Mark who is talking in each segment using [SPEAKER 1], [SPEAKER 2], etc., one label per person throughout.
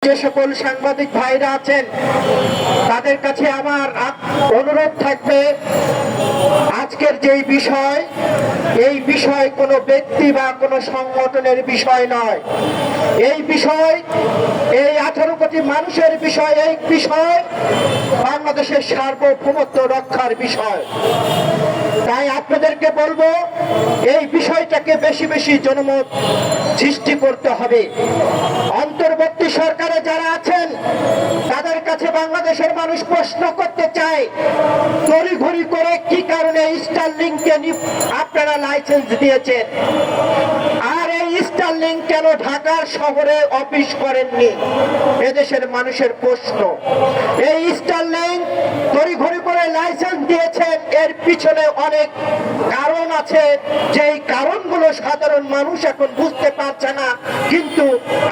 [SPEAKER 1] যে সকল সাংবাদিক ভাইরা আছেন তাদের কাছে আমার অনুরোধ থাকবে, আজকের যেই বিষয়, এই বিষয় কোনো ব্যক্তি বা কোনো সংগঠনের বিষয় নয়। এই বিষয় এই 18 কোটি মানুষের বিষয়। এই বিষয় বাংলাদেশের সার্বভৌমত্ব রক্ষার বিষয়। তাই আপনাদেরকে বলবো, এই বিষয়টাকে বেশি বেশি জনমত সৃষ্টি করতে হবে। অন্তর্বর্তী সরকারে যারা আছেন তাদের কাছে বাংলাদেশের মানুষ প্রশ্ন করতে চায়, তড়িঘড়ি করে কি কারণে স্টারলিংককে আপনারা লাইসেন্স দিয়েছেন, আর এই স্টারলিংক কেন ঢাকার শহরে অফিস করেননি? এদেশের মানুষের প্রশ্ন। এই স্টারলিংক তড়িঘড়ি করে লাইসেন্স দিয়েছেন, এর পিছনে অনেক কারণ আছে, যেই কারণগুলো সাধারণ মানুষ এখন বুঝতে পারছে না, কিন্তু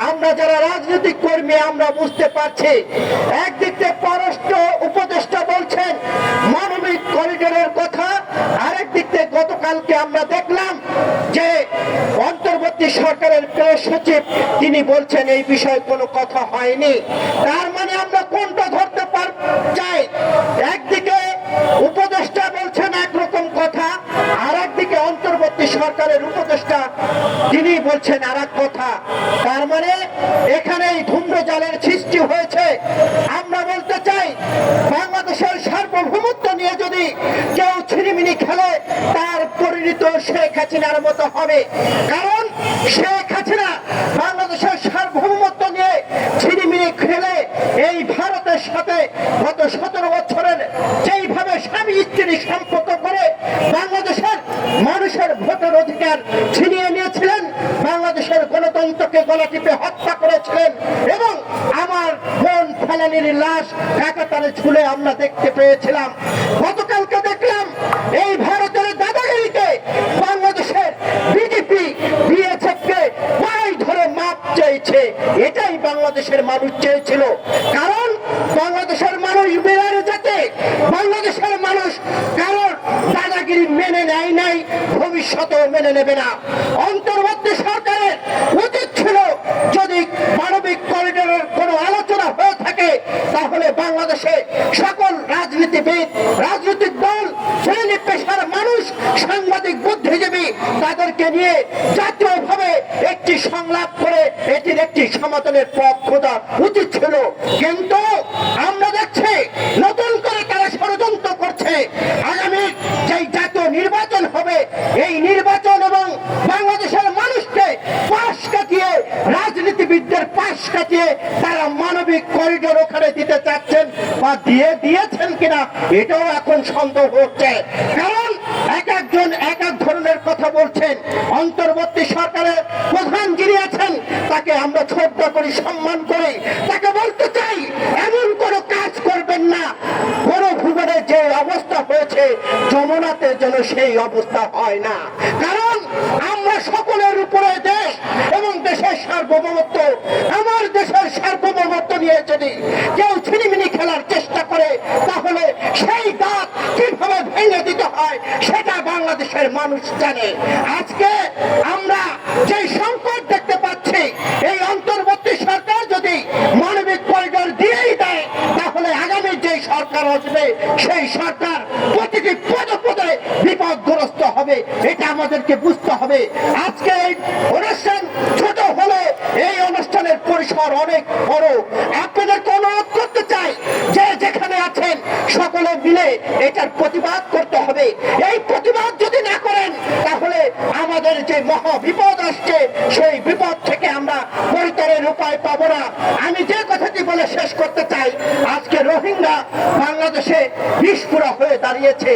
[SPEAKER 1] আমরা যারা রাজনৈতিক কর্মী আমরা বুঝতে পারছি। একদিক থেকে পররাষ্ট্র উপদেষ্টা বলছেন মানবিক করিডোরের কথা, আরেক দিক থেকে গতকালকে আমরা দেখলাম যে অন্তর্বর্তী সরকারের প্রেস সচিব তিনি বলছেন এই বিষয়ে কোনো কথা হয়নি। তার মানে আমরা কোনটা ধরতে চাই? একদিকে উপদেষ্টা বলছেন একরকম কথা, আর একদিকে অন্তর্বর্তী সরকারের উপদেষ্টা তিনি বলছেন আর এক কথা। তার মানে এখানেই ধূম্রজালের সৃষ্টি হয়েছে। আমরা বলতে চাই, বাংলাদেশের সার্বভৌমত্ব নিয়ে যদি কেউ ছিনিমিনি খেলে তার পরিণত শেখ হাসিনার মতো হবে। কারণ শেখ হাসিনা বাংলাদেশের সার্বভৌমত্ব নিয়ে ছিনিমিনি খেলে এই ভারতের সাথে গত 17 বছরের যেইভাবে স্বামী স্ত্রী সম্পর্ক করে বাংলাদেশের মানুষের ভোটের অধিকার ছিনিয়ে নিয়েছিলেন, বাংলাদেশের গণতন্ত্রকে গলা টিপে হত্যা করেছিলেন, এবং আমার বোন ফেলানির লাশ কাঁটাতারে ঝুলে আমরা দেখতে পেয়েছিলাম। গতকালকে দেখলাম এই ভারতের দাদাগিরিতে বাংলাদেশের বিজেপি বিএসএফকে পায়ে ধরে মাপ চেয়েছে। এটাই বাংলাদেশের মানুষ চেয়েছিল। কারণ বাংলাদেশের মানুষ বেড়ে যেতে, বাংলাদেশের মানুষ কারণ দাদাগিরি মেনে নেয় নাই, ভবিষ্যতেও মেনে নেবে না। অন্তর্বর্তী সরকারের উচিত ছিল, যদি মানবিক করিডোরের কোনো আলোচনা হয়ে থাকে তাহলে বাংলাদেশে সকল রাজনীতিবিদ, রাজনৈতিক দল, শ্রেণী পেশার মানুষ, সাংবাদিক, বুদ্ধিজীবী তাদেরকে নিয়ে জাতীয়ভাবে একটি সংলাপ করে এটির একটি সমাধানের পথ খোঁজা উচিত ছিল। কিন্তু আমরা দেখছি নতুন করে তারা ষড়যন্ত্র করছে। আগামী যেই জাতীয় নির্বাচন হবে, এই নির্বাচন এবং বাংলাদেশের মানুষকে পাশ কাটিয়ে, রাজনীতিবিদদের পাশ কাটিয়ে তারা মানবিক করিডোর ওখানে দিতে চাচ্ছেন, বা দিয়েছেন কিনা এটাও এখন সন্দেহ হচ্ছে। কারণ এক একজন এক এক ধরনের কথা বলছেন। অন্তর্বর্তী সরকারের প্রধান যিনি আছেন তাকে আমরা শ্রদ্ধা করি, সম্মান করি। তাকে বলতে চাই, এমন কোনো কাজ করবেন না ভূগোলে যে অবস্থা হয়েছে যমুনাতে যেন সেই অবস্থা হয় না। কারণ আমরা সকলের উপরে দেশ এবং দেশের সার্বভৌমত্ব, আমার দেশের সার্বভৌমত্ব নিয়ে যদি কেউ ছিনিমিনি খেলার চেষ্টা করে তাহলে সেই দাঁত কিভাবে ভেঙে দিতে হয় সেটা বাংলাদেশের মানুষ জানে। আজকে আমরা যে সংকট দেখতে পাচ্ছি, এই অন্তর্বর্তী সরকার যদি মানবিক করিডোর দিয়েই দেয় তাহলে আগামী যে সরকার আসবে সেই সরকার প্রতিটি পদে পদে বিপদগ্রস্ত হবে। এটা আমাদেরকে বুঝতে হবে। আজকে এই অনুষ্ঠান ছোট হলে এই অনুষ্ঠানের পরিসর অনেক বড়। আপনাদেরকে অনুরোধ করতে চাই, যে যেখানে আছেন সকলে মিলে এটার প্রতিবাদ করতে হবে। এই প্রতিবাদ যদি না করেন তাহলে আমাদের যে মহা বিপদ আসছে সেই বিপদ থেকে আমরা পরিত্রাণের উপায় পাবো না। আমি যে কথাটি বলে শেষ করতে চাই, আজকে রোহিঙ্গা বাংলাদেশে বিস্ফোরক হয়ে দাঁড়িয়েছে।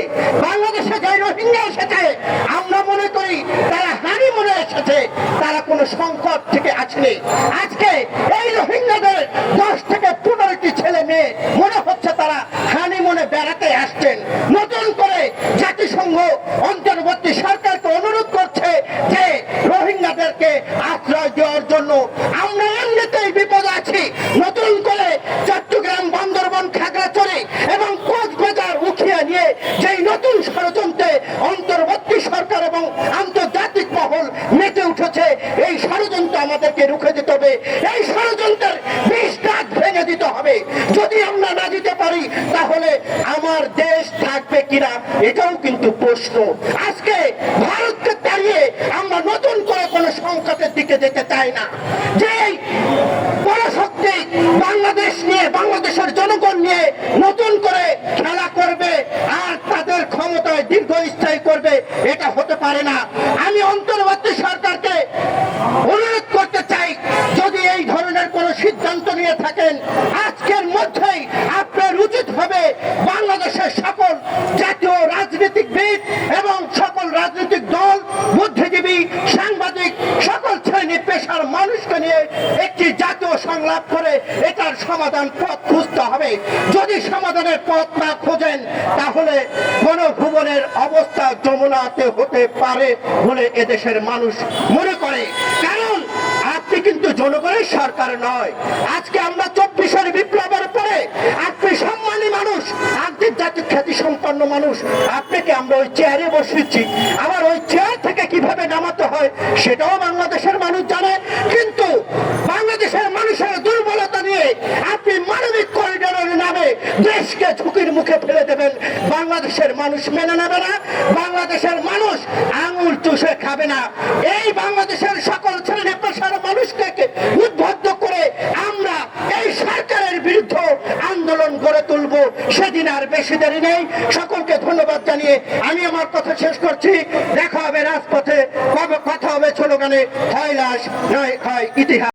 [SPEAKER 1] বাংলাদেশে যে রোহিঙ্গা এসেছে আমরা মনে করি তারা হানি মনে এসেছে, তারা কোনো সংকট থেকে আসেনি। আজকে এই রোহিঙ্গাদের 10 থেকে 15টি ছেলে মেয়ে মনে হচ্ছে তারা হানি মনে বেড়াতে আসছেন। নতুন করে জাতিসংঘ অন্তর্বর্তী সরকারকে অনুরোধ করছে যে রোহিঙ্গাদেরকে আশ্রয় দেওয়ার জন্য। আমরা এমনিতেই বিপদ আছি। নতুন করে চট্টগ্রাম, বান্দরবান, খাগড়াছড়ি এবং কক্সবাজার উঠিয়ে নিয়ে যেই নতুন ষড়যন্ত্রে অন্তর্বর্তী সরকার এবং আন্তর্জাতিক মহল মেতে উঠেছে, এই ষড়যন্ত্র আমাদেরকে রুখে দিতে হবে। এই ষড়যন্ত্রের 20টা যদি আমরা না দিতে পারি তাহলে আমার দেশ থাকবে কিনা এটাও কিন্তু প্রশ্ন। আজকে ভারতকে তাড়িয়ে আমরা নতুন করে কোনো সংকটের দিকে যেতে চাই না। যে পরাশক্তি বাংলাদেশ নিয়ে, বাংলাদেশের জনগণ নিয়ে নতুন করে খেলা করবে আর তাদের ক্ষমতায় দীর্ঘস্থায়ী করবে, এটা হতে পারে না। আমি অন্তর্বর্তী সরকারকে অনুরোধ করতে চাই, যদি এই ধরনের কোন সিদ্ধান্ত নিয়ে থাকেন আজকের মধ্যেই আপনার উচিত হবে বাংলাদেশের সকল জাতীয় রাজনীতিবিদ এবং সকল রাজনৈতিক দল, বুদ্ধিজীবী, সাংবাদিক, সকল শ্রেণী পেশার মানুষকে নিয়ে একটি জাতীয় সংলাপ করে এটার সমাধান পথ খুঁজতে হবে। যদি সমাধানের পথ না খোঁজেন তাহলে গণভুবনের অবস্থা যমুনাতে হতে পারে বলে এদেশের মানুষ মনে করে। কারণ আপনি কিন্তু জনগণের সরকার নয়। আজকে আমরা 24-এর বিপ্লবের পরে আপনি সম্মানী মানুষ, আন্তর্জাতিক খ্যাতি সম্পন্ন মানুষ, আপনাকে আমরা ওই চেয়ারে বসিয়েছি। আবার ওই চেয়ার থেকে কিভাবে নামাতে হয় সেটাও বাংলাদেশের মানুষ জানে। কিন্তু বাংলাদেশের মানুষের দুর্বলতা নিয়ে আপনি মানবিক করিডোরের নামে দেশকে ঝুঁকির মুখে ফেলে দেবেন, বাংলাদেশের মানুষ মেনে নেবে না, বাংলাদেশের মানুষ আঙুল চুষে খাবে না। এই বাংলাদেশের সকল শ্রেণী পেশার মানুষকে উদ্বুদ্ধ করে আমরা এই সরকারের বিরুদ্ধে আন্দোলন গড়ে তুলব, সেদিন আর বেশি দেরি নেই। সকলকে ধন্যবাদ জানিয়ে আমি আমার কথা শেষ করছি। দেখা হবে রাজপথে, কথা হবে স্লোগানে, হয় লাশ নয় হয় ইতিহাস।